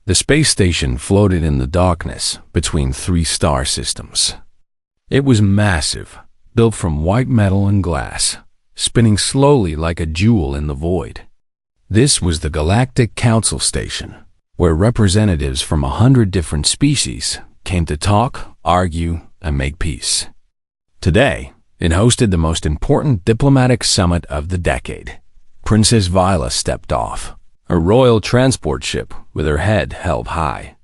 The space station floated in the darkness between three star systems. It was massive, built from white metal and glass, spinning slowly like a jewel in the void. This was the Galactic Council Station, where representatives from 100 different species came to talk, argue, and make peace. Today, it hosted the most important diplomatic summit of the decade. Princess Viola stepped off, a royal transport ship with her head held high.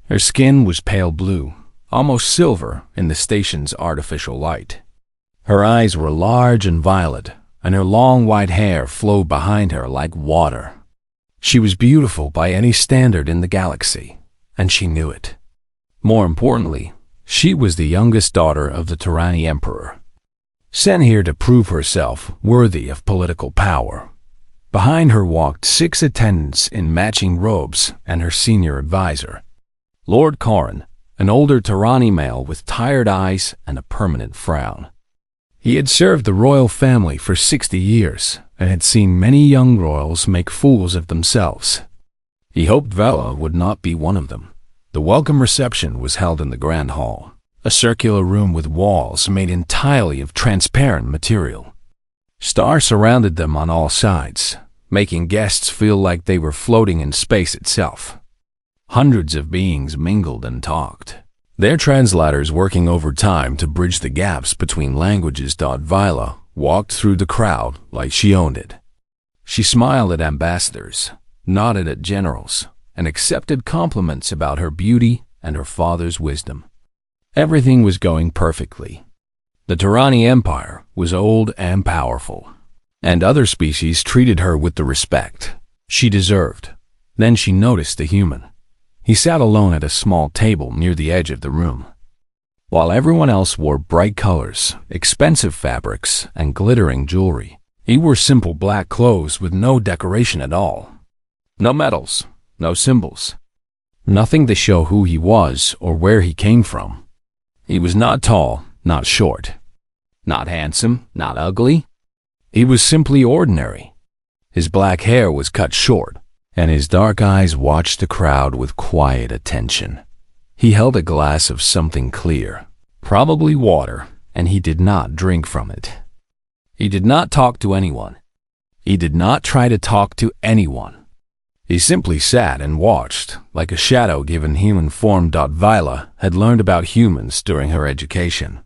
Her skin was pale blue, almost silver in the station's artificial light. Her eyes were large and violet, and her long white hair flowed behind her like water. She was beautiful by any standard in the galaxy, and she knew it. More importantly, she was the youngest daughter of the Tyranny Emperor, sent here to prove herself worthy of political power. Behind her walked 6 attendants in matching robes and her senior advisor, Lord Corrin, an older Tyranny male with tired eyes and a permanent frown. He had served the royal family for 60 years and had seen many young royals make fools of themselves. He hoped Vela would not be one of them. The welcome reception was held in the Grand Hall, a circular room with walls made entirely of transparent material. Stars surrounded them on all sides, making guests feel like they were floating in space itself. Hundreds of beings mingled and talked, their translators working overtime to bridge the gaps between languages. Viola walked through the crowd like she owned it. She smiled at ambassadors, nodded at generals, and accepted compliments about her beauty and her father's wisdom. Everything was going perfectly. The Tyranny Empire was old and powerful, and other species treated her with the respect she deserved. Then she noticed a human. He sat alone at a small table near the edge of the room. While everyone else wore bright colors, expensive fabrics, and glittering jewelry, he wore simple black clothes with no decoration at all. No medals, no symbols, nothing to show who he was or where he came from. He was not tall, not short, not handsome, not ugly. He was simply ordinary. His black hair was cut short, and his dark eyes watched the crowd with quiet attention. He held a glass of something clear, probably water, and he did not drink from it. He did not talk to anyone. He did not try to talk to anyone. He simply sat and watched, like a shadow given human form. Viola had learned about humans during her education.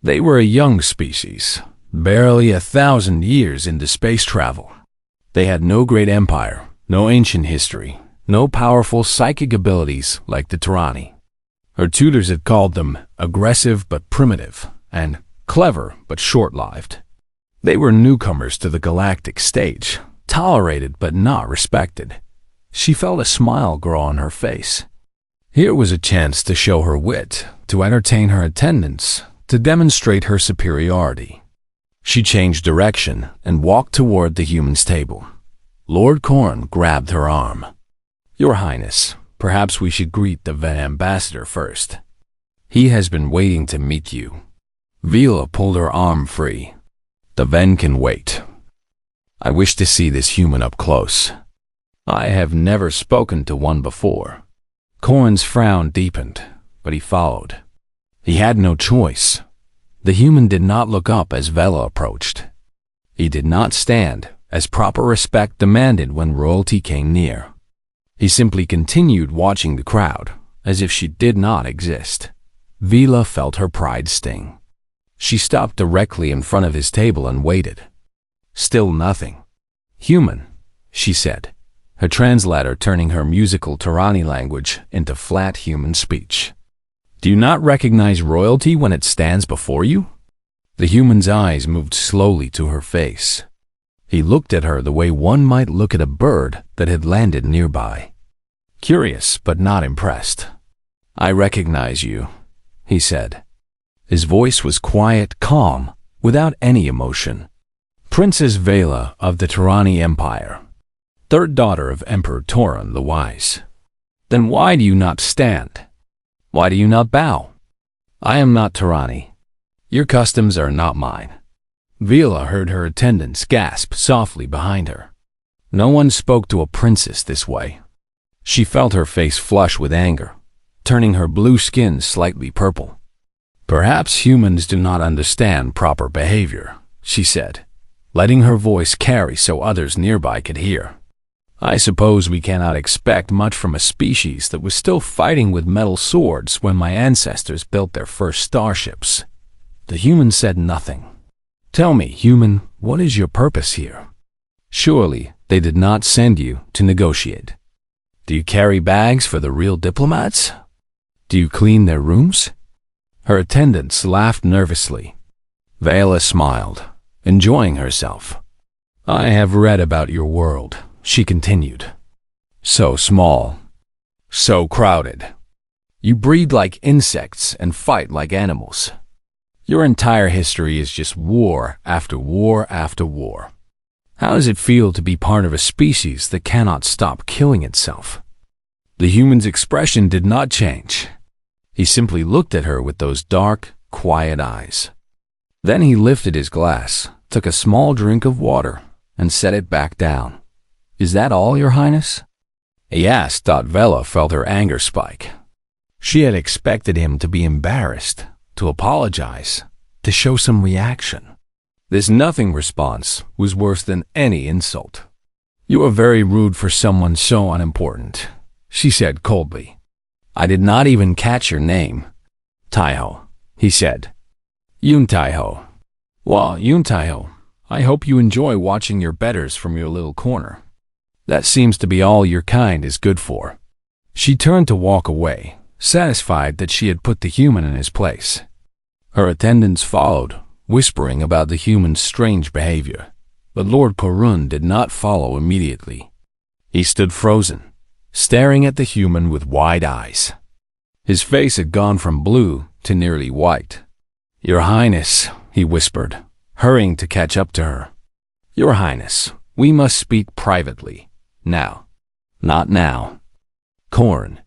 They were a young species, barely 1,000 years into space travel. They had no great empire, no ancient history, no powerful psychic abilities like the Tyranny. Her tutors had called them aggressive but primitive, and clever but short-lived. They were newcomers to the galactic stage, tolerated but not respected. She felt a smile grow on her face. Here was a chance to show her wit, to entertain her attendants, to demonstrate her superiority. She changed direction and walked toward the human's table. Lord Corrin grabbed her arm. "Your Highness, perhaps we should greet the Ven ambassador first. He has been waiting to meet you." Viola pulled her arm free. "The Ven can wait. I wish to see this human up close. I have never spoken to one before." Corrin's frown deepened, but he followed. He had no choice. The human did not look up as Vela approached. He did not stand, as proper respect demanded when royalty came near. He simply continued watching the crowd, as if she did not exist. Vila felt her pride sting. She stopped directly in front of his table and waited. Still nothing. "Human," she said, her translator turning her musical Tyranny language into flat human speech. "Do you not recognize royalty when it stands before you?" The human's eyes moved slowly to her face. He looked at her the way one might look at a bird that had landed nearby. Curious, but not impressed. "I recognize you," he said. His voice was quiet, calm, without any emotion. "Princess Vela of the Tyranny Empire, third daughter of Emperor Toran the Wise. Then why do you not stand? Why do you not bow? I am not Tyranny. Your customs are not mine." Vila heard her attendants gasp softly behind her. No one spoke to a princess this way. She felt her face flush with anger, turning her blue skin slightly purple. "Perhaps humans do not understand proper behavior," she said, letting her voice carry so others nearby could hear. "I suppose we cannot expect much from a species that was still fighting with metal swords when my ancestors built their first starships." The human said nothing. "Tell me, human, what is your purpose here? Surely they did not send you to negotiate. Do you carry bags for the real diplomats? Do you clean their rooms?" Her attendants laughed nervously. Vela smiled, enjoying herself. "I have read about your world," she continued. "So small, so crowded. You breed like insects and fight like animals. Your entire history is just war after war after war. How does it feel to be part of a species that cannot stop killing itself?" The human's expression did not change. He simply looked at her with those dark, quiet eyes. Then he lifted his glass, took a small drink of water, and set it back down. "Is that all, Your Highness?" he asked. Vela felt her anger spike. She had expected him to be embarrassed, to apologize, to show some reaction. This nothing response was worse than any insult. "You are very rude for someone so unimportant," she said coldly. "I did not even catch your name." "Taiho," he said. "Yun Taiho. Well, Yun Taiho, I hope you enjoy watching your betters from your little corner. That seems to be all your kind is good for." She turned to walk away, satisfied that she had put the human in his place. Her attendants followed, whispering about the human's strange behavior, but Lord Korun did not follow immediately. He stood frozen, staring at the human with wide eyes. His face had gone from blue to nearly white. "Your Highness," he whispered, hurrying to catch up to her. "Your Highness, we must speak privately. Now." "Not now. Korun,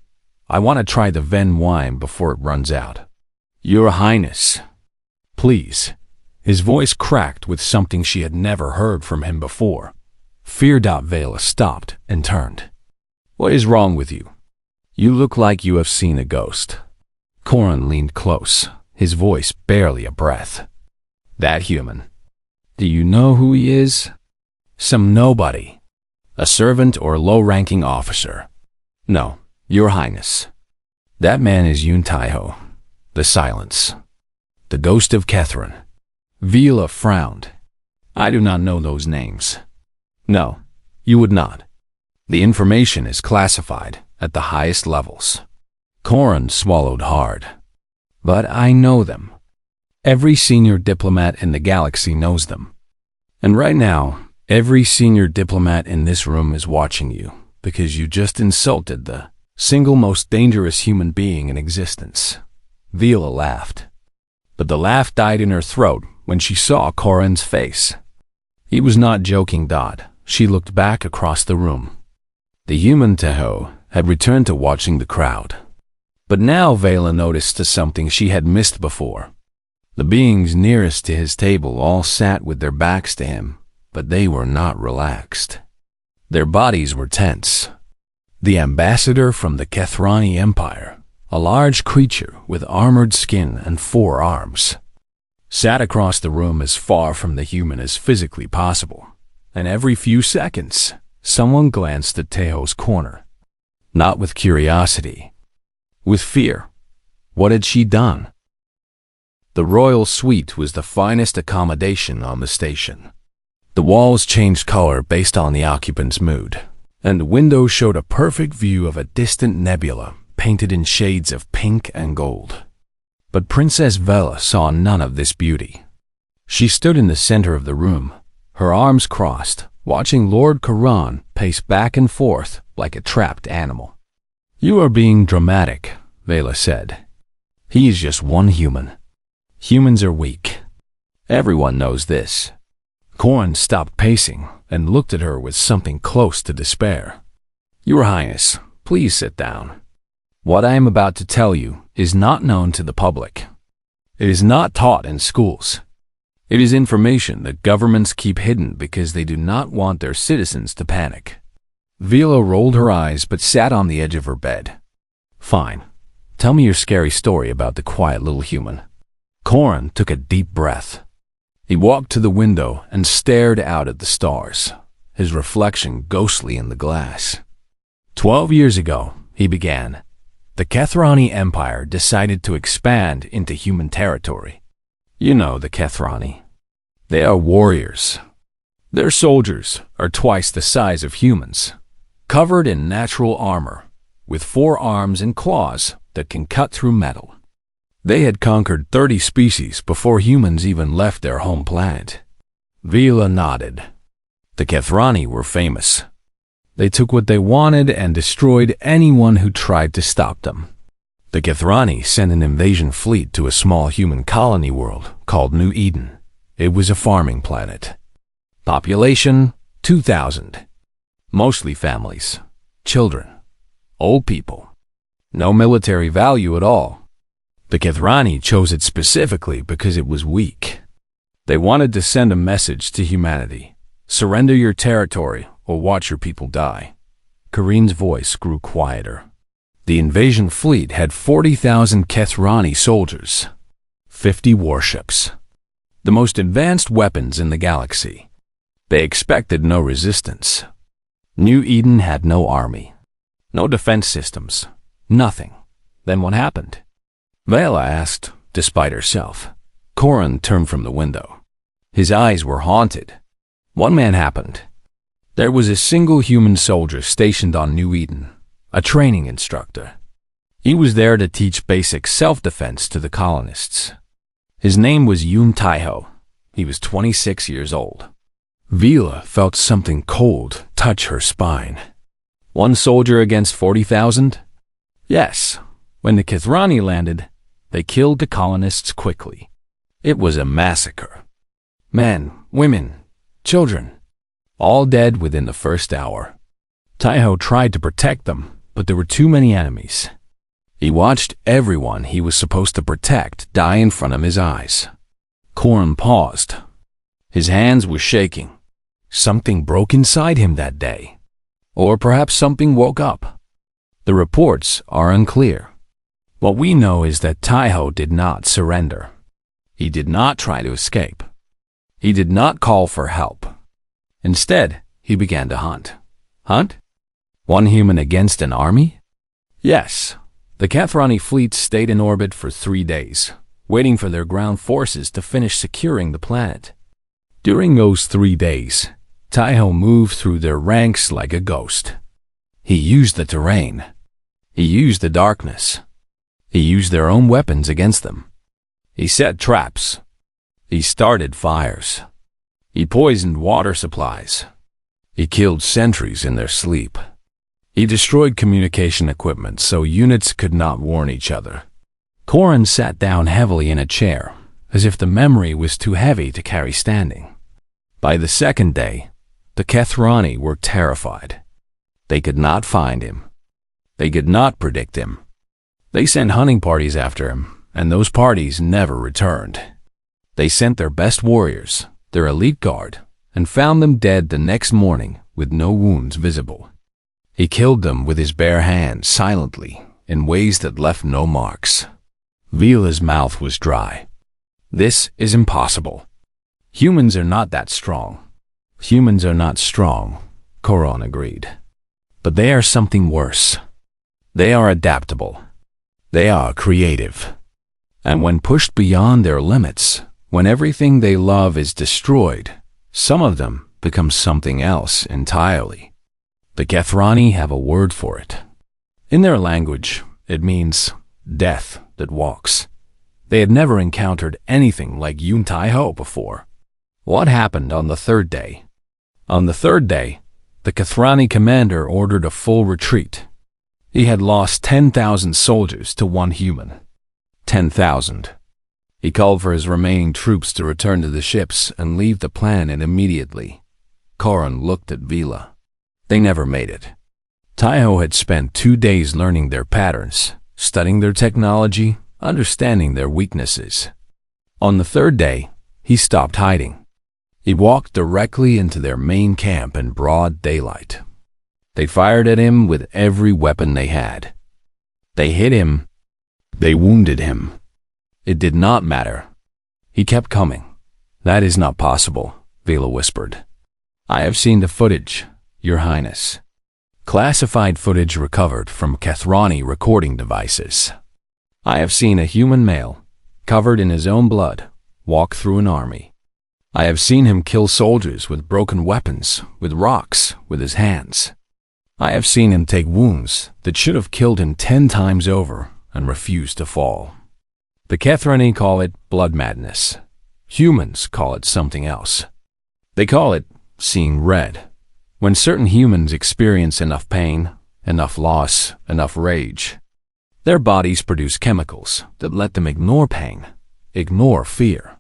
I want to try the Ven wine before it runs out." "Your Highness." "Please." His voice cracked with something she had never heard from him before. Vela stopped and turned. "What is wrong with you? You look like you have seen a ghost." Korun leaned close, his voice barely a breath. "That human. Do you know who he is?" "Some nobody. A servant or low-ranking officer." "No, Your Highness. That man is Yun Taiho." The silence. "The ghost of Catherine." Vela frowned. "I do not know those names." "No, you would not. The information is classified at the highest levels." Korun swallowed hard. "But I know them. Every senior diplomat in the galaxy knows them. And right now, every senior diplomat in this room is watching you because you just insulted the single most dangerous human being in existence." Vela laughed. But the laugh died in her throat when she saw Korun's face. He was not joking. She looked back across the room. The human Tahoe had returned to watching the crowd. But now Vela noticed something she had missed before. The beings nearest to his table all sat with their backs to him, but they were not relaxed. Their bodies were tense. The ambassador from the Kethrani Empire, a large creature with armored skin and 4 arms, sat across the room as far from the human as physically possible, and every few seconds, someone glanced at Teho's corner. Not with curiosity, with fear. What had she done? The royal suite was the finest accommodation on the station. The walls changed color based on the occupant's mood, and the window showed a perfect view of a distant nebula painted in shades of pink and gold. But Princess Vela saw none of this beauty. She stood in the center of the room, her arms crossed, watching Lord Korun pace back and forth like a trapped animal. "You are being dramatic," Vela said. "He is just one human. Humans are weak. Everyone knows this." Korun stopped pacing and looked at her with something close to despair. "Your Highness, please sit down. What I am about to tell you is not known to the public. It is not taught in schools. It is information that governments keep hidden because they do not want their citizens to panic. Vila rolled her eyes but sat on the edge of her bed. Fine. Tell me your scary story about the quiet little human. Corin took a deep breath. He walked to the window and stared out at the stars, his reflection ghostly in the glass. 12 years ago, he began, the Kethrani Empire decided to expand into human territory. You know the Kethrani. They are warriors. Their soldiers are twice the size of humans, covered in natural armor, with 4 arms and claws that can cut through metal. They had conquered 30 species before humans even left their home planet. Vila nodded. The Kethrani were famous. They took what they wanted and destroyed anyone who tried to stop them. The Kethrani sent an invasion fleet to a small human colony world called New Eden. It was a farming planet. Population 2,000. Mostly families, children, old people. No military value at all. The Kethrani chose it specifically because it was weak. They wanted to send a message to humanity. Surrender your territory or watch your people die. Karin's voice grew quieter. The invasion fleet had 40,000 Kethrani soldiers, 50 warships, the most advanced weapons in the galaxy. They expected no resistance. New Eden had no army, no defense systems, nothing. Then what happened? Vela asked, despite herself. Corin turned from the window. His eyes were haunted. One man happened. There was a single human soldier stationed on New Eden, a training instructor. He was there to teach basic self-defense to the colonists. His name was Yun Taiho. He was 26 years old. Vila felt something cold touch her spine. 1 soldier against 40,000? Yes. When the Kethrani landed, they killed the colonists quickly. It was a massacre. Men, women, children, all dead within the first hour. Taiho tried to protect them, but there were too many enemies. He watched everyone he was supposed to protect die in front of his eyes. Corin paused. His hands were shaking. Something broke inside him that day. Or perhaps something woke up. The reports are unclear. What we know is that Taiho did not surrender. He did not try to escape. He did not call for help. Instead, he began to hunt. Hunt? 1 human against an army? Yes. The Kethrani fleet stayed in orbit for 3 days, waiting for their ground forces to finish securing the planet. During those 3 days, Taiho moved through their ranks like a ghost. He used the terrain. He used the darkness. He used their own weapons against them. He set traps. He started fires. He poisoned water supplies. He killed sentries in their sleep. He destroyed communication equipment so units could not warn each other. Corin sat down heavily in a chair, as if the memory was too heavy to carry standing. By the 2nd day, the Kethrani were terrified. They could not find him. They could not predict him. They sent hunting parties after him, and those parties never returned. They sent their best warriors, their elite guard, and found them dead the next morning with no wounds visible. He killed them with his bare hands silently, in ways that left no marks. Vila's mouth was dry. This is impossible. Humans are not that strong. Humans are not strong, Corin agreed. But they are something worse. They are adaptable. They are creative. And when pushed beyond their limits, when everything they love is destroyed, some of them become something else entirely. The Kethrani have a word for it. In their language, it means death that walks. They had never encountered anything like Yun Taiho before. What happened on the 3rd day? On the 3rd day, the Kethrani commander ordered a full retreat. He had lost 10,000 soldiers to 1 human. 10,000. He called for his remaining troops to return to the ships and leave the planet immediately. Corin looked at Vila. They never made it. Taiho had spent 2 days learning their patterns, studying their technology, understanding their weaknesses. On the 3rd day, he stopped hiding. He walked directly into their main camp in broad daylight. They fired at him with every weapon they had. They hit him. They wounded him. It did not matter. He kept coming. That is not possible, Vela whispered. I have seen the footage, Your Highness. Classified footage recovered from Kathrani recording devices. I have seen a human male, covered in his own blood, walk through an army. I have seen him kill soldiers with broken weapons, with rocks, with his hands. I have seen him take wounds that should have killed him 10 times over and refuse to fall. The Kathrani call it blood madness. Humans call it something else. They call it seeing red. When certain humans experience enough pain, enough loss, enough rage, their bodies produce chemicals that let them ignore pain, ignore fear,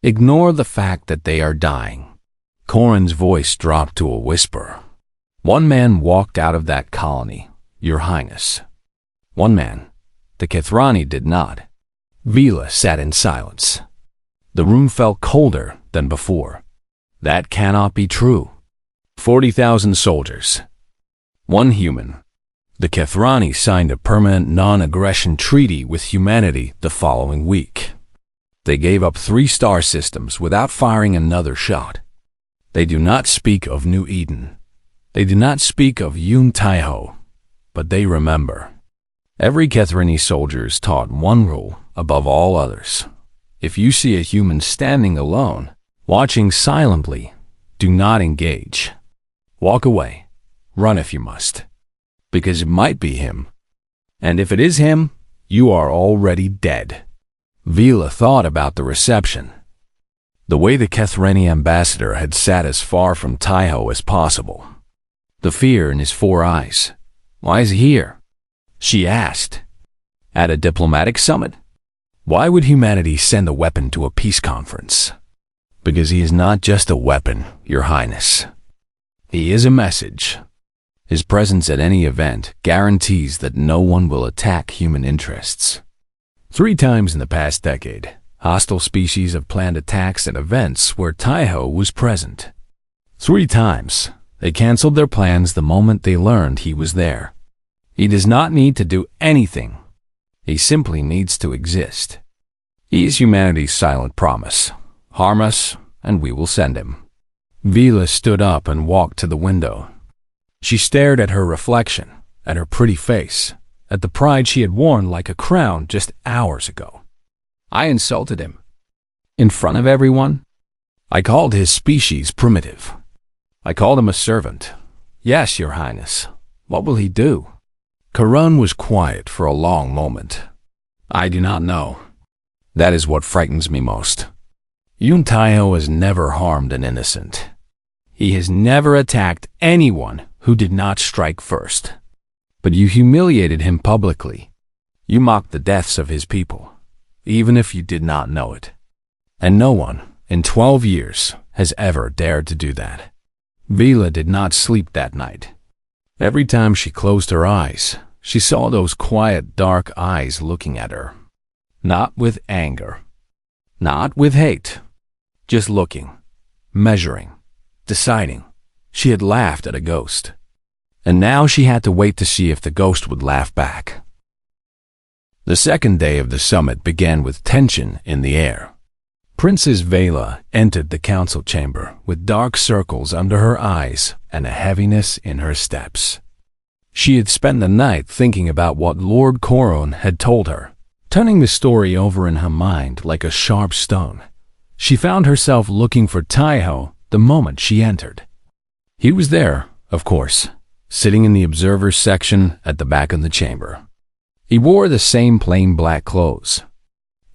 ignore the fact that they are dying. Corin's voice dropped to a whisper. One man walked out of that colony, Your Highness. One man. The Kathrani did not. Vela sat in silence. The room felt colder than before. That cannot be true. 40,000 soldiers. One human. The Kathrani signed a permanent non-aggression treaty with humanity the following week. They gave up 3 star systems without firing another shot. They do not speak of New Eden. They do not speak of Yun Taiho, but they remember. Every Kathrani soldier is taught one rule above all others. If you see a human standing alone, watching silently, do not engage. Walk away. Run if you must. Because it might be him. And if it is him, you are already dead. Vela thought about the reception. The way the Kathrani ambassador had sat as far from Taiho as possible. The fear in his 4 eyes. Why is he here? She asked. At a diplomatic summit? Why would humanity send a weapon to a peace conference? Because he is not just a weapon, Your Highness. He is a message. His presence at any event guarantees that no one will attack human interests. 3 times in the past decade, hostile species have planned attacks at events where Taiho was present. 3 times, they canceled their plans the moment they learned he was there. He does not need to do anything. He simply needs to exist. He is humanity's silent promise. Harm us, and we will send him. Vela stood up and walked to the window. She stared at her reflection, at her pretty face, at the pride she had worn like a crown just hours ago. I insulted him. In front of everyone. I called his species primitive. I called him a servant. Yes, Your Highness. What will he do? Karun was quiet for a long moment. I do not know. That is what frightens me most. Yun Taiho has never harmed an innocent. He has never attacked anyone who did not strike first. But you humiliated him publicly. You mocked the deaths of his people, even if you did not know it. And no one, in 12 years, has ever dared to do that. Vela did not sleep that night. Every time she closed her eyes, she saw those quiet, dark eyes looking at her. Not with anger. Not with hate. Just looking, measuring, deciding. She had laughed at a ghost. And now she had to wait to see if the ghost would laugh back. The second day of the summit began with tension in the air. Princess Vela entered the council chamber with dark circles under her eyes and a heaviness in her steps. She had spent the night thinking about what Lord Coron had told her, turning the story over in her mind like a sharp stone. She found herself looking for Taiho the moment she entered. He was there, of course, sitting in the observer's section at the back of the chamber. He wore the same plain black clothes.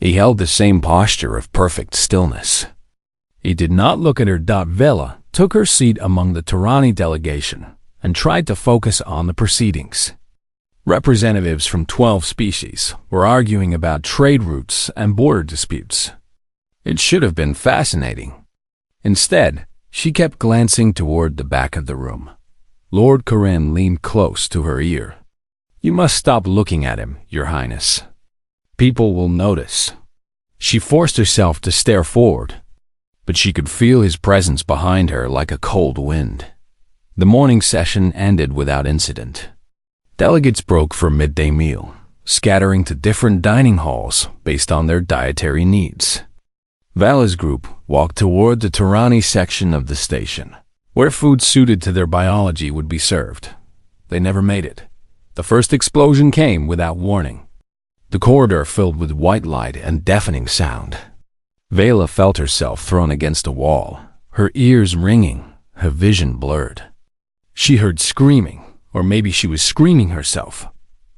He held the same posture of perfect stillness. He did not look at her. Vela took her seat among the Tirani delegation and tried to focus on the proceedings. Representatives from 12 species were arguing about trade routes and border disputes. It should have been fascinating. Instead, she kept glancing toward the back of the room. Lord Corin leaned close to her ear. You must stop looking at him, Your Highness. People will notice. She forced herself to stare forward, but she could feel his presence behind her like a cold wind. The morning session ended without incident. Delegates broke for a midday meal, scattering to different dining halls based on their dietary needs. Vala's group walked toward the Tirani section of the station, where food suited to their biology would be served. They never made it. The first explosion came without warning. The corridor filled with white light and deafening sound. Vala felt herself thrown against a wall, her ears ringing, her vision blurred. She heard screaming, or maybe she was screaming herself.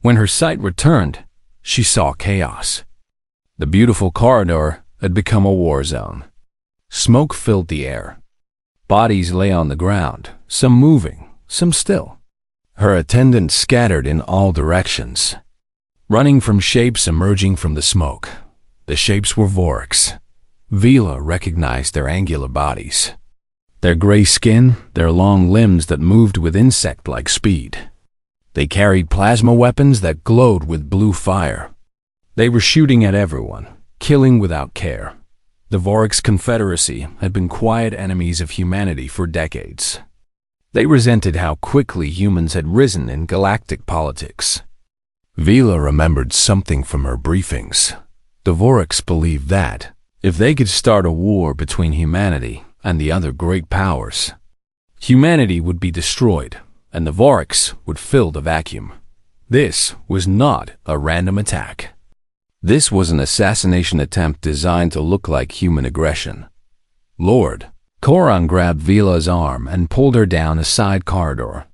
When her sight returned, she saw chaos. The beautiful corridor had become a war zone. Smoke filled the air. Bodies lay on the ground, some moving, some still. Her attendants scattered in all directions, running from shapes emerging from the smoke. The shapes were Vorks. Vala recognized their angular bodies, their gray skin, their long limbs that moved with insect-like speed. They carried plasma weapons that glowed with blue fire. They were shooting at everyone, killing without care. The Vorks Confederacy had been quiet enemies of humanity for decades. They resented how quickly humans had risen in galactic politics. Vala remembered something from her briefings. The Vorks believed that, if they could start a war between humanity and the other great powers, humanity would be destroyed, and the Vorks would fill the vacuum. This was not a random attack. This was an assassination attempt designed to look like human aggression. Lord Koran grabbed Vila's arm and pulled her down a side corridor.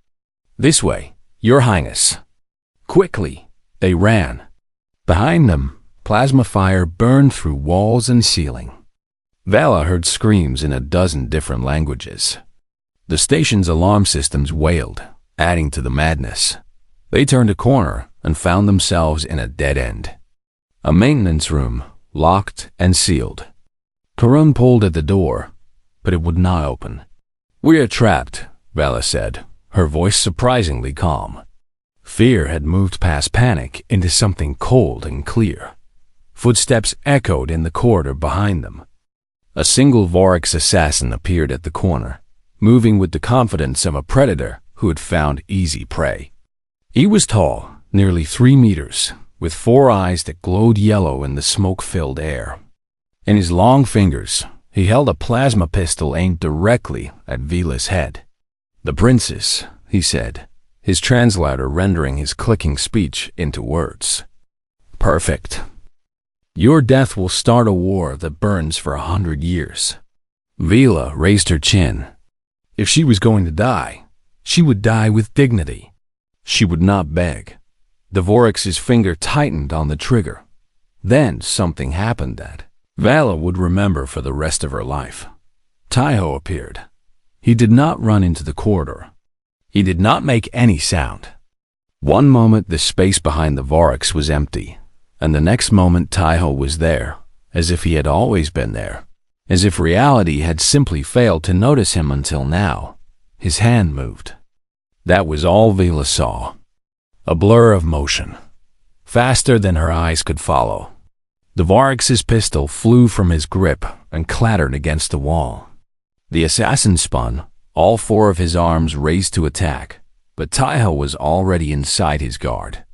"This way, Your Highness." Quickly, they ran. Behind them, plasma fire burned through walls and ceiling. Vala heard screams in a dozen different languages. The station's alarm systems wailed, adding to the madness. They turned a corner and found themselves in a dead end. A maintenance room, locked and sealed. Karun pulled at the door, but it would not open. "We're trapped," Vala said, her voice surprisingly calm. Fear had moved past panic into something cold and clear. Footsteps echoed in the corridor behind them. A single Vorks assassin appeared at the corner, moving with the confidence of a predator who had found easy prey. He was tall, nearly 3 meters, with 4 eyes that glowed yellow in the smoke-filled air. In his long fingers, he held a plasma pistol aimed directly at Vila's head. "The princess," he said, his translator rendering his clicking speech into words. "Perfect. Your death will start a war that burns for 100 years. Vala raised her chin. If she was going to die, she would die with dignity. She would not beg. The Vorks' finger tightened on the trigger. Then something happened that Vala would remember for the rest of her life. Taiho appeared. He did not run into the corridor. He did not make any sound. One moment the space behind the Vorks was empty, and the next moment Taiho was there, as if he had always been there, as if reality had simply failed to notice him until now. His hand moved. That was all Vala saw. A blur of motion, faster than her eyes could follow. The Vorks' pistol flew from his grip and clattered against the wall. The assassin spun, all 4 of his arms raised to attack, but Taiho was already inside his guard.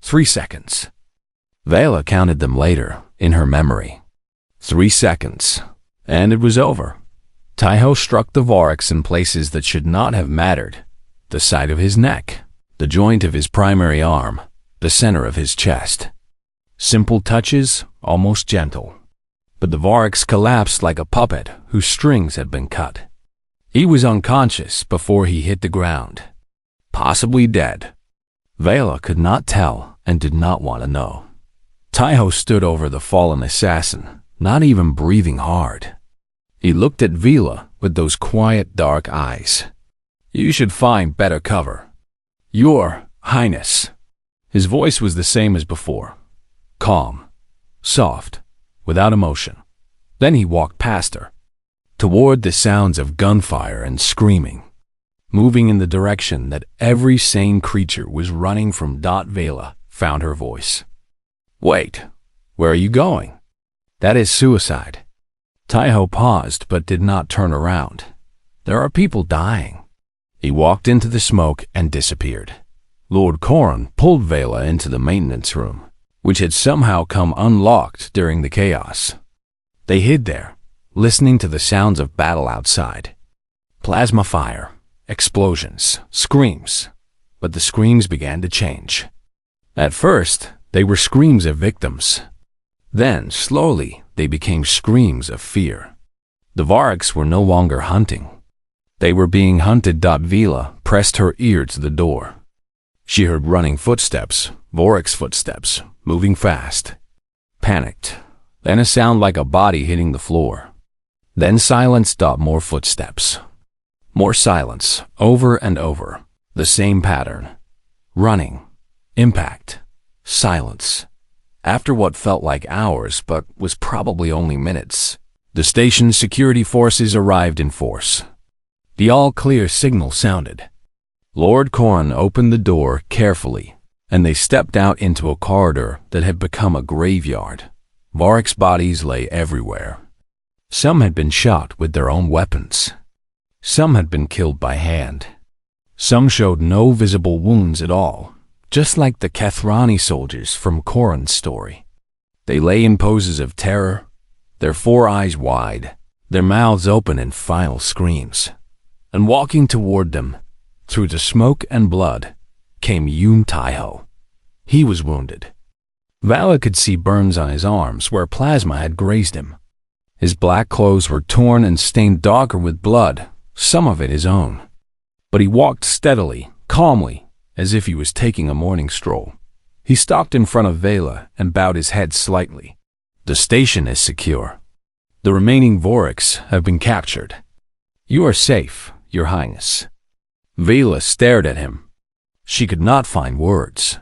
3 seconds. Vala counted them later, in her memory. 3 seconds, and it was over. Taiho struck the Vorks in places that should not have mattered. The side of his neck, the joint of his primary arm, the center of his chest. Simple touches, almost gentle. But the Vorks collapsed like a puppet whose strings had been cut. He was unconscious before he hit the ground. Possibly dead. Vala could not tell and did not want to know. Taiho stood over the fallen assassin, not even breathing hard. He looked at Vala with those quiet, dark eyes. "You should find better cover." "Your Highness." His voice was the same as before. Calm, soft, without emotion. Then he walked past her, toward the sounds of gunfire and screaming, moving in the direction that every sane creature was running from. Vala found her voice. "Wait, where are you going?" "That is suicide." Taiho paused but did not turn around. "There are people dying." He walked into the smoke and disappeared. Lord Corran pulled Vela into the maintenance room, which had somehow come unlocked during the chaos. They hid there, listening to the sounds of battle outside. Plasma fire, explosions, screams. But the screams began to change. At first, they were screams of victims. Then, slowly, they became screams of fear. The Vorks were no longer hunting. They were being hunted. Vela pressed her ear to the door. She heard running footsteps, Vork's footsteps, moving fast. Panicked. Then a sound like a body hitting the floor. Then silence. More footsteps. More silence, over and over. The same pattern. Running. Impact. Silence. After what felt like hours, but was probably only minutes, the station's security forces arrived in force. The all-clear signal sounded. Lord Corran opened the door carefully, and they stepped out into a corridor that had become a graveyard. Vork's bodies lay everywhere. Some had been shot with their own weapons. Some had been killed by hand. Some showed no visible wounds at all, just like the Kethrani soldiers from Corran's story. They lay in poses of terror, their 4 eyes wide, their mouths open in final screams. And walking toward them, through the smoke and blood, came Yoon Tae-ho. He was wounded. Vala could see burns on his arms where plasma had grazed him. His black clothes were torn and stained darker with blood, some of it his own. But he walked steadily, calmly, as if he was taking a morning stroll. He stopped in front of Vela and bowed his head slightly. The station is secure. The remaining Vorks have been captured. You are safe, Your Highness. Vela stared at him. She could not find words.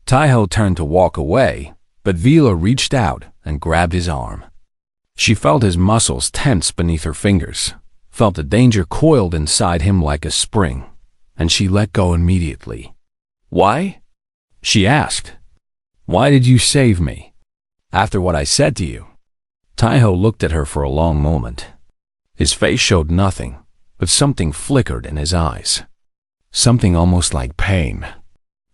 Tae-ho turned to walk away, but Vela reached out and grabbed his arm. She felt his muscles tense beneath her fingers, felt the danger coiled inside him like a spring, and she let go immediately. Why? She asked. Why did you save me? After what I said to you? Tae-ho looked at her for a long moment. His face showed nothing, but something flickered in his eyes. Something almost like pain.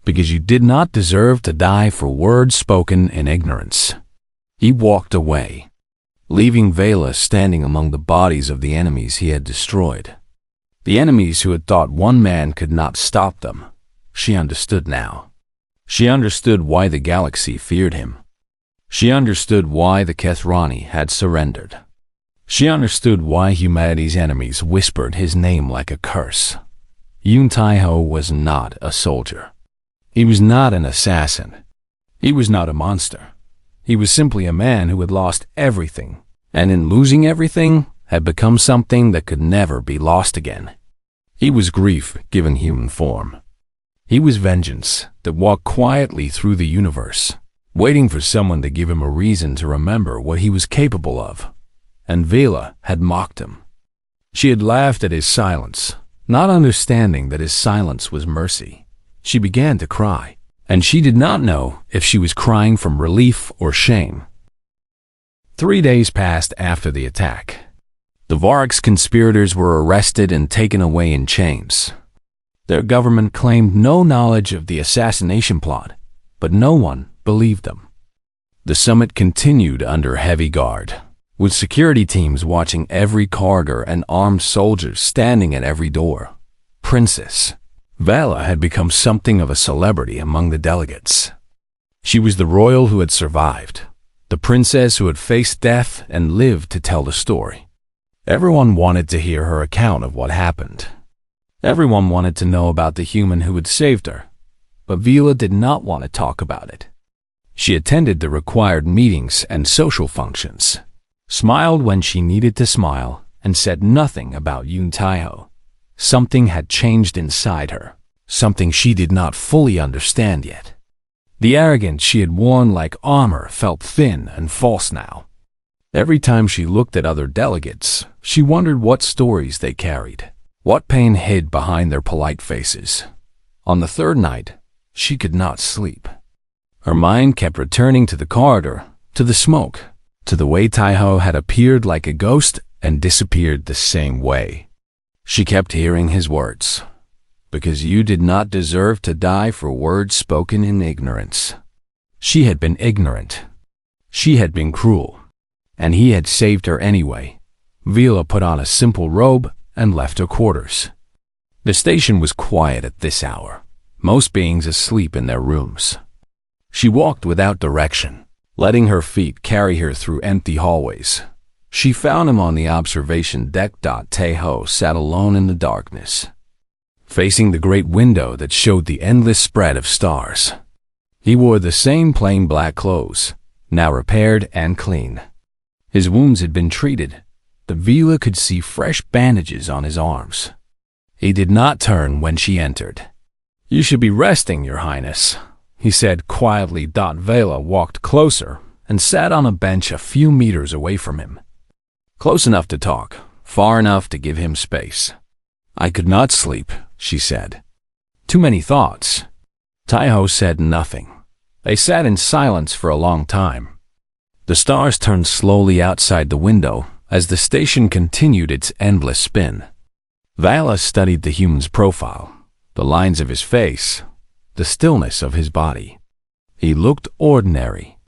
Because you did not deserve to die for words spoken in ignorance. He walked away, leaving Vela standing among the bodies of the enemies he had destroyed. The enemies who had thought one man could not stop them. She understood now. She understood why the galaxy feared him. She understood why the Kethrani had surrendered. She understood why humanity's enemies whispered his name like a curse. Yoon Tae-ho was not a soldier. He was not an assassin. He was not a monster. He was simply a man who had lost everything, and in losing everything, had become something that could never be lost again. He was grief given human form. He was vengeance that walked quietly through the universe, waiting for someone to give him a reason to remember what he was capable of. And Vela had mocked him. She had laughed at his silence, not understanding that his silence was mercy. She began to cry, and she did not know if she was crying from relief or shame. 3 days passed after the attack. The Vork's conspirators were arrested and taken away in chains. Their government claimed no knowledge of the assassination plot, but no one believed them. The summit continued under heavy guard, with security teams watching every corridor and armed soldiers standing at every door. Princess Vala had become something of a celebrity among the delegates. She was the royal who had survived, the princess who had faced death and lived to tell the story. Everyone wanted to hear her account of what happened. Everyone wanted to know about the human who had saved her, but Vela did not want to talk about it. She attended the required meetings and social functions, smiled when she needed to smile, and said nothing about Yoon Tae-ho. Something had changed inside her, something she did not fully understand yet. The arrogance she had worn like armor felt thin and false now. Every time she looked at other delegates, she wondered what stories they carried, what pain hid behind their polite faces. On the 3rd night, she could not sleep. Her mind kept returning to the corridor, to the smoke, to the way Tae-ho had appeared like a ghost and disappeared the same way. She kept hearing his words. because you did not deserve to die for words spoken in ignorance. She had been ignorant. She had been cruel. And he had saved her anyway. Vila put on a simple robe and left her quarters. The station was quiet at this hour, most beings asleep in their rooms. She walked without direction, letting her feet carry her through empty hallways. She found him on the observation deck. Taeho sat alone in the darkness, facing the great window that showed the endless spread of stars. He wore the same plain black clothes, now repaired and clean. His wounds had been treated. The Vila could see fresh bandages on his arms. He did not turn when she entered. "You should be resting, Your Highness," he said quietly. Vela walked closer and sat on a bench a few meters away from him. Close enough to talk, far enough to give him space. "I could not sleep," she said. "Too many thoughts." Taeho said nothing. They sat in silence for a long time. The stars turned slowly outside the window as the station continued its endless spin. Vala studied the human's profile, the lines of his face, the stillness of his body. He looked ordinary.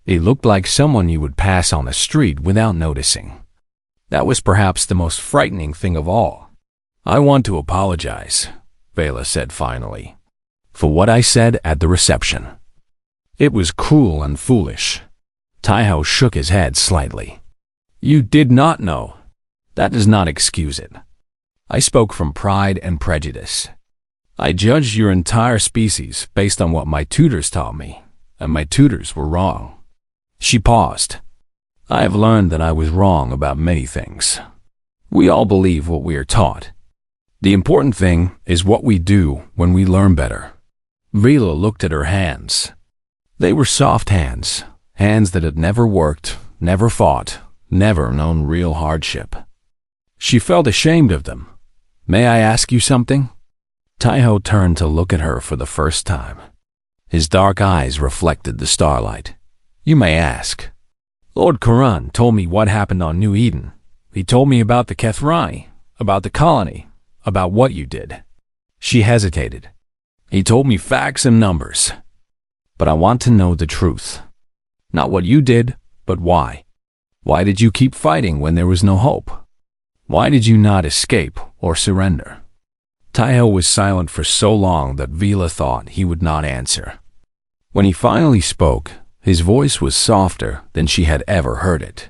He looked like someone you would pass on the street without noticing. That was perhaps the most frightening thing of all. "I want to apologize," Vala said finally, "for what I said at the reception. It was cruel and foolish." Taeho shook his head slightly. "You did not know. That does not excuse it. I spoke from pride and prejudice. I judged your entire species based on what my tutors taught me, and my tutors were wrong." She paused. "I have learned that I was wrong about many things. We all believe what we are taught. The important thing is what we do when we learn better." Vila looked at her hands. They were soft hands, hands that had never worked, never fought, never known real hardship. She felt ashamed of them. "May I ask you something?" Taeho turned to look at her for the first time. His dark eyes reflected the starlight. "You may ask." "Lord Karan told me what happened on New Eden. He told me about the Kethrani, about the colony, about what you did." She hesitated. "He told me facts and numbers. But I want to know the truth. Not what you did, but why. Why did you keep fighting when there was no hope? Why did you not escape or surrender?" Taeho was silent for so long that Vila thought he would not answer. When he finally spoke, his voice was softer than she had ever heard it.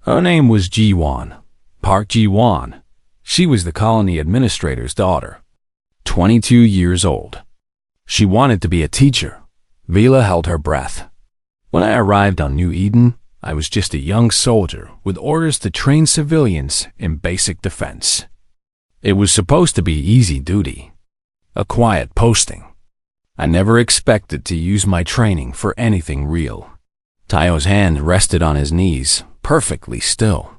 Her name was Ji-won, Park Ji-won. She was the colony administrator's daughter, 22 years old. She wanted to be a teacher. Vila held her breath. "When I arrived on New Eden, I was just a young soldier with orders to train civilians in basic defense. It was supposed to be easy duty, a quiet posting. I never expected to use my training for anything real." Taeho's hand rested on his knees, perfectly still.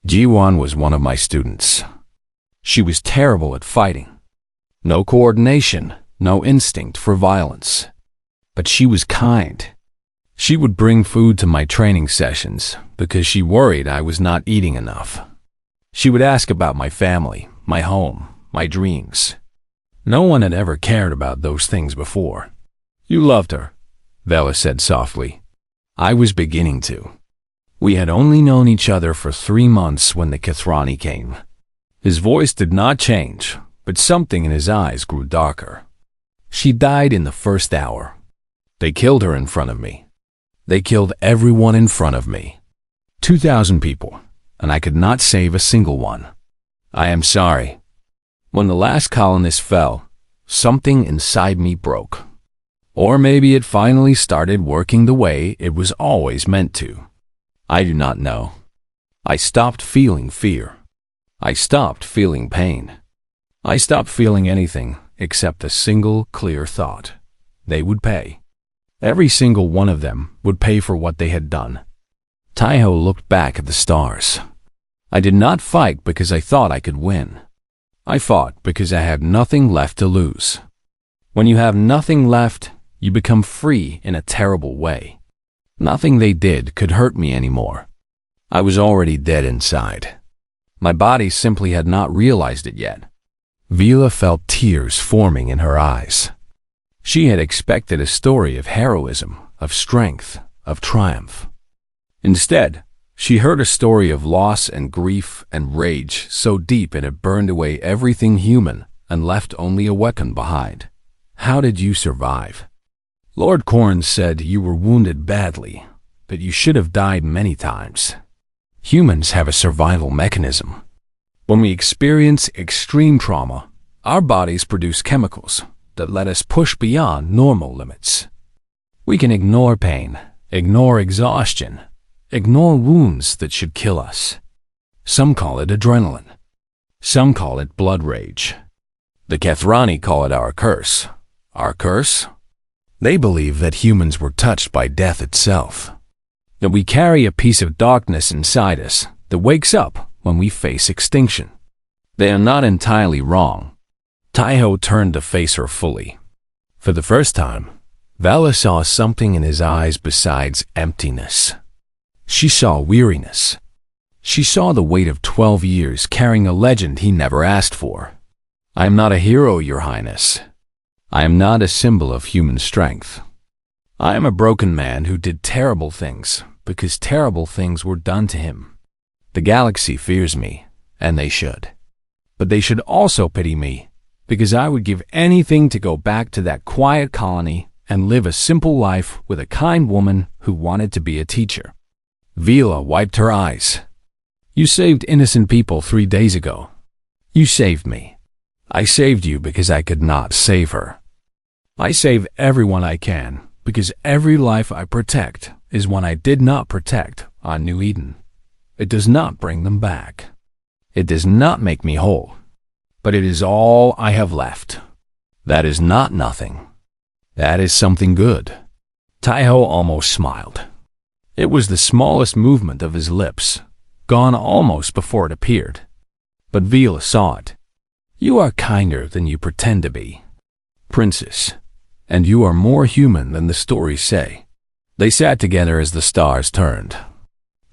"Ji-won was one of my students. She was terrible at fighting. No coordination, no instinct for violence. But she was kind. She would bring food to my training sessions because she worried I was not eating enough. She would ask about my family, my home, my dreams. No one had ever cared about those things before." "You loved her," Vela said softly. "I was beginning to. We had only known each other for 3 months when the Kethrani came." His voice did not change, but something in his eyes grew darker. "She died in the first hour. They killed her in front of me. They killed everyone in front of me. 2,000 people, and I could not save a single one. I am sorry. When the last colonist fell, something inside me broke. Or maybe it finally started working the way it was always meant to. I do not know. I stopped feeling fear. I stopped feeling pain. I stopped feeling anything except a single clear thought. They would pay. Every single one of them would pay for what they had done." Taeho looked back at the stars. "I did not fight because I thought I could win. I fought because I had nothing left to lose. When you have nothing left, you become free in a terrible way. Nothing they did could hurt me anymore. I was already dead inside. My body simply had not realized it yet. Vila felt tears forming in her eyes. She had expected a story of heroism, of strength, of triumph. Instead, she heard a story of loss and grief and rage so deep it burned away everything human and left only a weapon behind. How did you survive? Lord Corn said you were wounded badly, but you should have died many times. Humans have a survival mechanism. When we experience extreme trauma, our bodies produce chemicals that let us push beyond normal limits. We can ignore pain, ignore exhaustion, ignore wounds that should kill us. Some call it adrenaline. Some call it blood rage. The Kethrani call it our curse. Our curse? They believe that humans were touched by death itself, that we carry a piece of darkness inside us that wakes up when we face extinction. They are not entirely wrong. Taiho turned to face her fully. For the first time, Vala saw something in his eyes besides emptiness. She saw weariness. She saw the weight of 12 years carrying a legend he never asked for. I am not a hero, Your Highness. I am not a symbol of human strength. I am a broken man who did terrible things because terrible things were done to him. The galaxy fears me, and they should. But they should also pity me, because I would give anything to go back to that quiet colony and live a simple life with a kind woman who wanted to be a teacher. Vila wiped her eyes. You saved innocent people 3 days ago. You saved me. I saved you because I could not save her. I save everyone I can because every life I protect is one I did not protect on New Eden. It does not bring them back. It does not make me whole. But it is all I have left. That is not nothing. That is something good. Taiho almost smiled. It was the smallest movement of his lips, gone almost before it appeared. But Vila saw it. You are kinder than you pretend to be, Princess, and you are more human than the stories say. They sat together as the stars turned.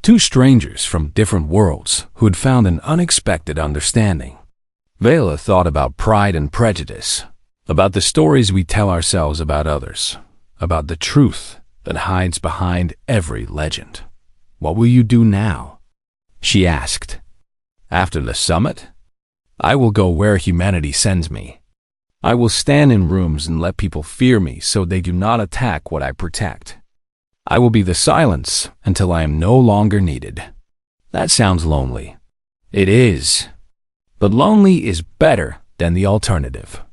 Two strangers from different worlds who had found an unexpected understanding. Vela thought about pride and prejudice, about the stories we tell ourselves about others, about the truth that hides behind every legend. What will you do now? She asked. After the summit? I will go where humanity sends me. I will stand in rooms and let people fear me so they do not attack what I protect. I will be the silence until I am no longer needed. That sounds lonely. It is. But lonely is better than the alternative.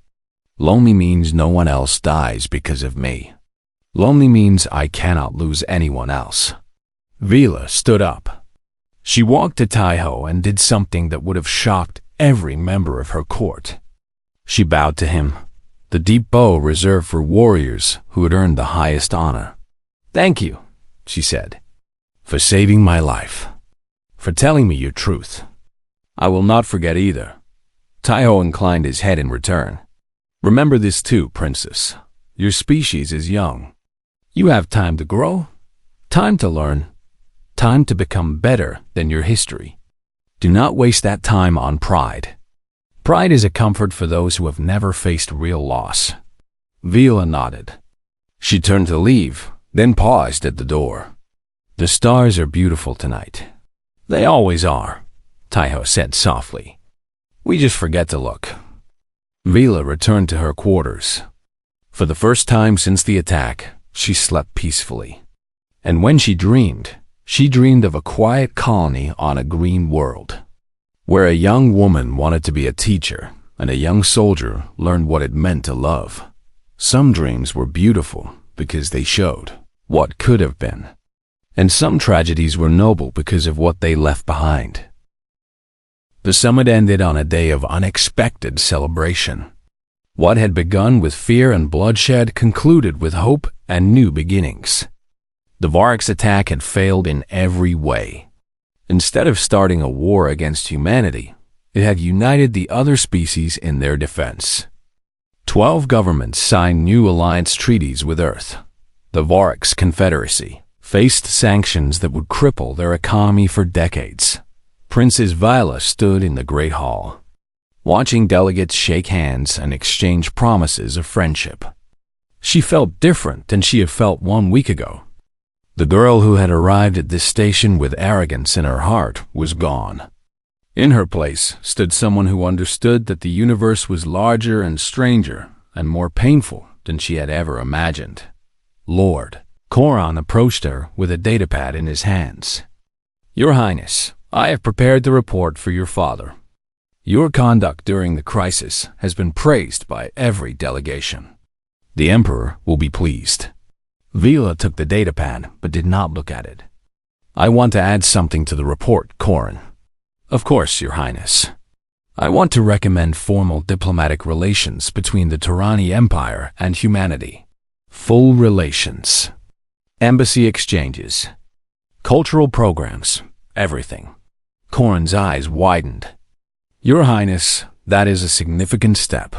Lonely means no one else dies because of me. Lonely means I cannot lose anyone else. Vila stood up. She walked to Taiho and did something that would have shocked every member of her court. She bowed to him, the deep bow reserved for warriors who had earned the highest honor. Thank you, she said, for saving my life, for telling me your truth. I will not forget either. Taiho inclined his head in return. Remember this too, Princess. Your species is young. You have time to grow, time to learn, time to become better than your history. Do not waste that time on pride. Pride is a comfort for those who have never faced real loss. Vila nodded. She turned to leave, then paused at the door. The stars are beautiful tonight. They always are, Taiho said softly. We just forget to look. Vila returned to her quarters. For the first time since the attack, she slept peacefully. And when she dreamed of a quiet colony on a green world, where a young woman wanted to be a teacher and a young soldier learned what it meant to love. Some dreams were beautiful because they showed what could have been, and some tragedies were noble because of what they left behind. The summit ended on a day of unexpected celebration. What had begun with fear and bloodshed concluded with hope and new beginnings. The Vark's attack had failed in every way. Instead of starting a war against humanity, it had united the other species in their defense. 12 governments signed new alliance treaties with Earth. The Vark's Confederacy faced sanctions that would cripple their economy for decades. Princess Vila stood in the Great Hall. watching delegates shake hands and exchange promises of friendship. She felt different than she had felt 1 week ago. The girl who had arrived at this station with arrogance in her heart was gone. In her place stood someone who understood that the universe was larger and stranger and more painful than she had ever imagined. Lord Coron approached her with a datapad in his hands. Your Highness, I have prepared the report for your father. Your conduct during the crisis has been praised by every delegation. The Emperor will be pleased. Vila took the datapad but did not look at it. I want to add something to the report, Coron. Of course, Your Highness. I want to recommend formal diplomatic relations between the Turani Empire and humanity. Full relations. Embassy exchanges. Cultural programs. Everything. Coron's eyes widened. Your Highness, that is a significant step.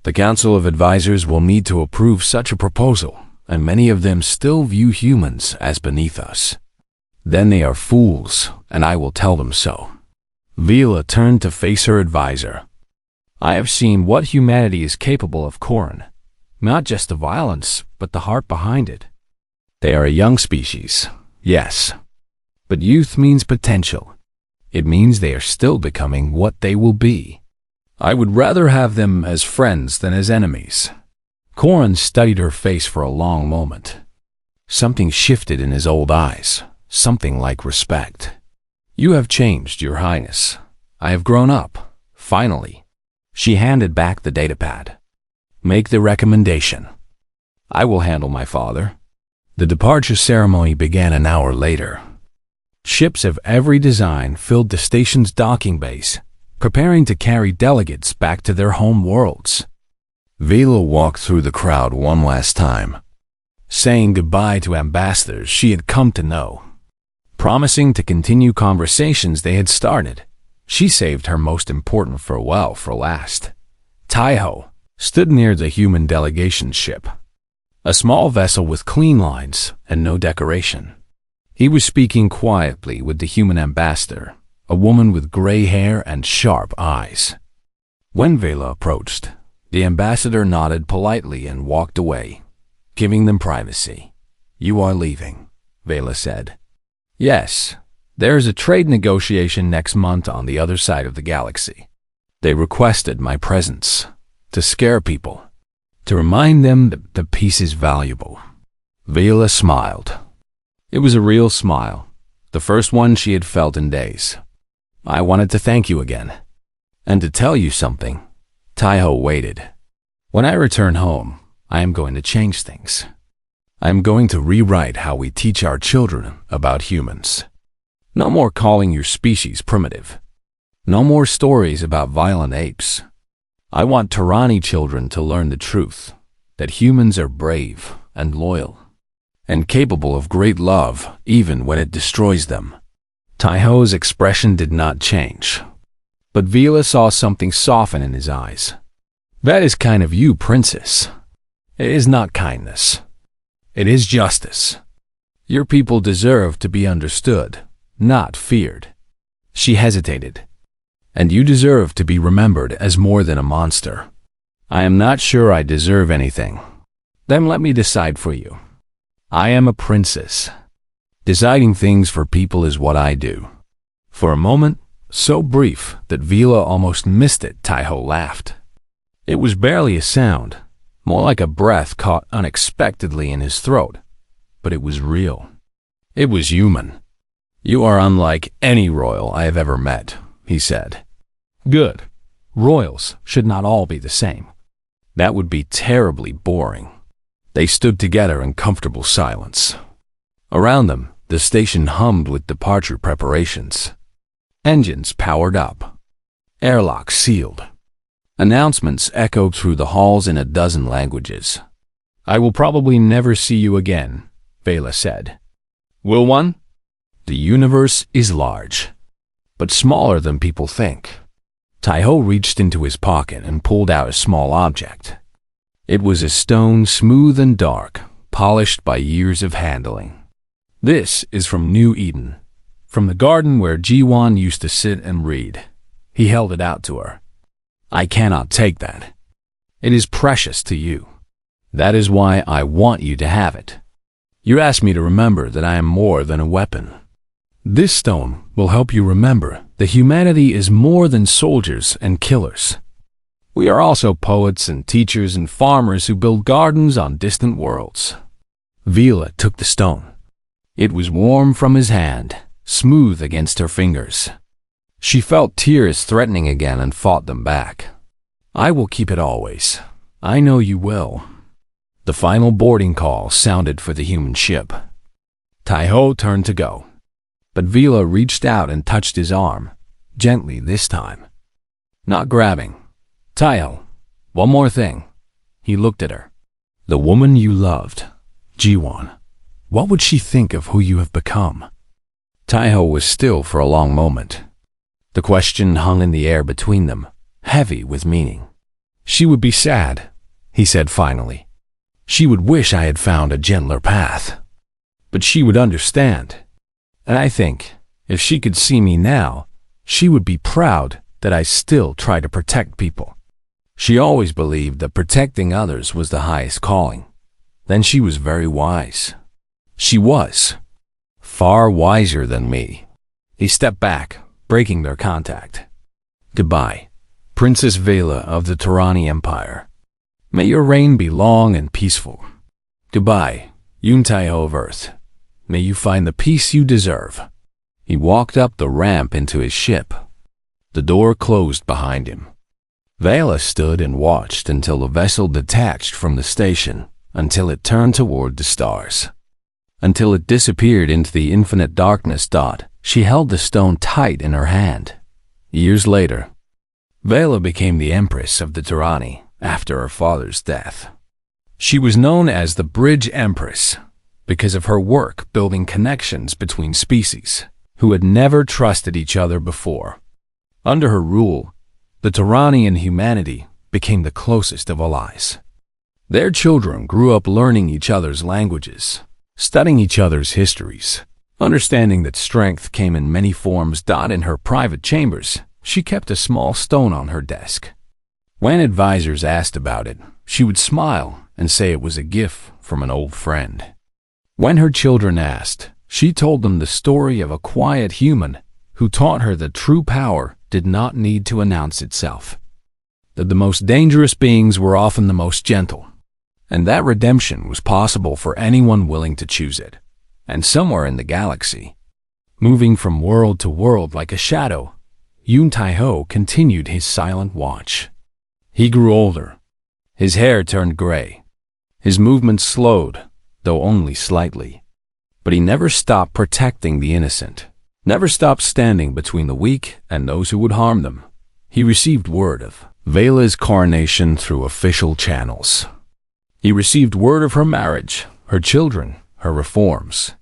The Council of Advisors will need to approve such a proposal, and many of them still view humans as beneath us. Then they are fools, and I will tell them so. Vila turned to face her advisor. I have seen what humanity is capable of, Coron. Not just the violence, but the heart behind it. They are a young species, yes. But youth means potential. It means they are still becoming what they will be. I would rather have them as friends than as enemies. Coron studied her face for a long moment. Something shifted in his old eyes, something like respect. You have changed, Your Highness. I have grown up, finally. She handed back the datapad. Make the recommendation. I will handle my father. The departure ceremony began an hour later. Ships of every design filled the station's docking base, preparing to carry delegates back to their home worlds. Vila walked through the crowd one last time, saying goodbye to ambassadors she had come to know. Promising to continue conversations they had started, she saved her most important farewell for last. Taiho stood near the human delegation ship, a small vessel with clean lines and no decoration. He was speaking quietly with the human ambassador, a woman with gray hair and sharp eyes. When Vela approached, the ambassador nodded politely and walked away, giving them privacy. You are leaving, Vela said. Yes, there is a trade negotiation next month on the other side of the galaxy. They requested my presence, to scare people, to remind them that the peace is valuable. Vela smiled. It was a real smile, the first one she had felt in days. I wanted to thank you again, and to tell you something. Taiho waited. When I return home, I am going to change things. I am going to rewrite how we teach our children about humans. No more calling your species primitive. No more stories about violent apes. I want Turani children to learn the truth, that humans are brave and loyal, and capable of great love even when it destroys them. Taiho's expression did not change, but Vila saw something soften in his eyes. That is kind of you, princess. It is not kindness. It is justice. Your people deserve to be understood, not feared. She hesitated. And you deserve to be remembered as more than a monster. I am not sure I deserve anything. Then let me decide for you. I am a princess. Deciding things for people is what I do. For a moment, so brief that Vila almost missed it, Taiho laughed. It was barely a sound, more like a breath caught unexpectedly in his throat. But it was real. It was human. You are unlike any royal I have ever met, he said. Good. Royals should not all be the same. That would be terribly boring. They stood together in comfortable silence. Around them, the station hummed with departure preparations. Engines powered up. Airlocks sealed. Announcements echoed through the halls in a dozen languages. I will probably never see you again, Vela said. Will one? The universe is large, but smaller than people think. Taiho reached into his pocket and pulled out a small object. It was a stone smooth and dark, polished by years of handling. This is from New Eden, from the garden where Jiwan used to sit and read. He held it out to her. I cannot take that. It is precious to you. That is why I want you to have it. You asked me to remember that I am more than a weapon. This stone will help you remember that humanity is more than soldiers and killers. We are also poets and teachers and farmers who build gardens on distant worlds. Vila took the stone. It was warm from his hand, smooth against her fingers. She felt tears threatening again and fought them back. I will keep it always. I know you will. The final boarding call sounded for the human ship. Tai-Ho turned to go, but Vila reached out and touched his arm, gently this time. Not grabbing. Tai-Ho, one more thing. He looked at her. The woman you loved, Jiwon. What would she think of who you have become? Tai-Ho was still for a long moment. The question hung in the air between them, heavy with meaning. She would be sad, he said finally. She would wish I had found a gentler path. But she would understand. And I think, if she could see me now, she would be proud that I still try to protect people. She always believed that protecting others was the highest calling. Then she was very wise. She was. Far wiser than me. He stepped back, breaking their contact. Goodbye, Princess Vela of the Turani Empire. May your reign be long and peaceful. Goodbye, Yun Tai-Ho of Earth. May you find the peace you deserve. He walked up the ramp into his ship. The door closed behind him. Vela stood and watched until the vessel detached from the station, until it turned toward the stars. Until it disappeared into the infinite darkness. She held the stone tight in her hand. Years later, Vela became the Empress of the Turani after her father's death. She was known as the Bridge Empress because of her work building connections between species who had never trusted each other before. Under her rule, the Turani and humanity became the closest of allies. Their children grew up learning each other's languages, studying each other's histories, understanding that strength came in many forms. In her private chambers, she kept a small stone on her desk. When advisors asked about it, she would smile and say it was a gift from an old friend. When her children asked, she told them the story of a quiet human who taught her that true power did not need to announce itself, that the most dangerous beings were often the most gentle, and that redemption was possible for anyone willing to choose it. And somewhere in the galaxy, moving from world to world like a shadow, Yun Tai-Ho continued his silent watch. He grew older. His hair turned gray. His movements slowed, though only slightly. But he never stopped protecting the innocent, never stopped standing between the weak and those who would harm them. He received word of Vela's coronation through official channels. He received word of her marriage, her children, her reforms.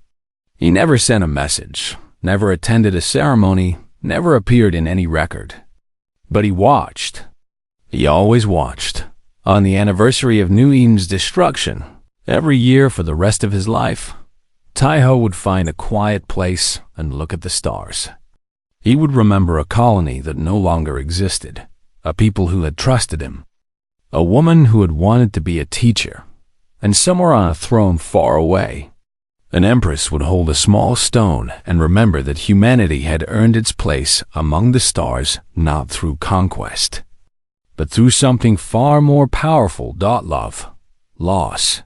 He never sent a message, never attended a ceremony, never appeared in any record. But he watched. He always watched. On the anniversary of New Eden's destruction, every year for the rest of his life, Tai-Ho would find a quiet place and look at the stars. He would remember a colony that no longer existed, a people who had trusted him, a woman who had wanted to be a teacher, and somewhere on a throne far away, an empress would hold a small stone and remember that humanity had earned its place among the stars not through conquest, but through something far more powerful. Love, loss,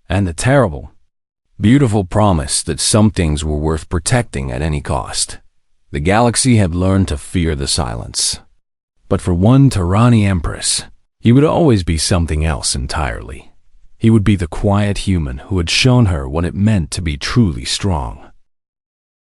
and the terrible, beautiful promise that some things were worth protecting at any cost. The galaxy had learned to fear the silence. But for one Turani Empress, he would always be something else entirely. He would be the quiet human who had shown her what it meant to be truly strong.